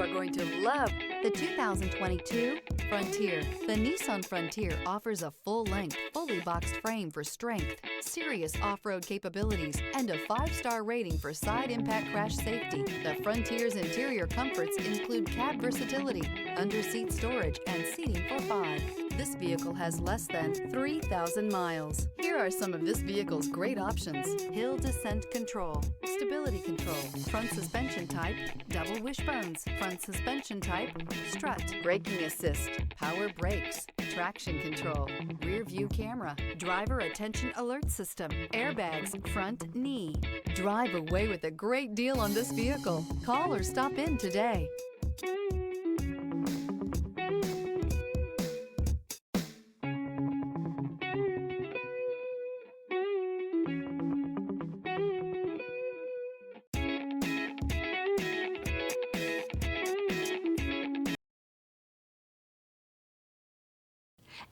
are going to love the 2022 Frontier. The Nissan Frontier offers a full-length, fully boxed frame for strength, serious off-road capabilities, and a 5-star rating for side impact crash safety. The Frontier's interior comforts include cab versatility, under-seat storage, and seating for 5. This vehicle has less than 3,000 miles. Here are some of this vehicle's great options: hill descent control, stability control, front suspension type, double wishbones, front suspension type, strut, braking assist, power brakes, traction control, rear view camera, driver attention alert system, airbags, front knee. Drive away with a great deal on this vehicle. Call or stop in today.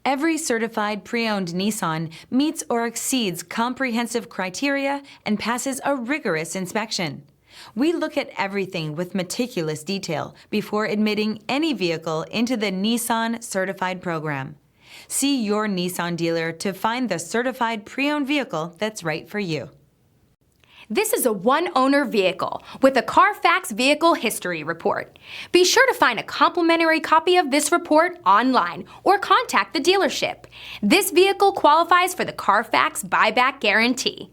Every certified pre-owned Nissan meets or exceeds comprehensive criteria and passes a rigorous inspection. We look at everything with meticulous detail before admitting any vehicle into the Nissan Certified program. See your Nissan dealer to find the certified pre-owned vehicle that's right for you. This is a one-owner vehicle with a Carfax Vehicle History Report. Be sure to find a complimentary copy of this report online or contact the dealership. This vehicle qualifies for the Carfax Buyback Guarantee.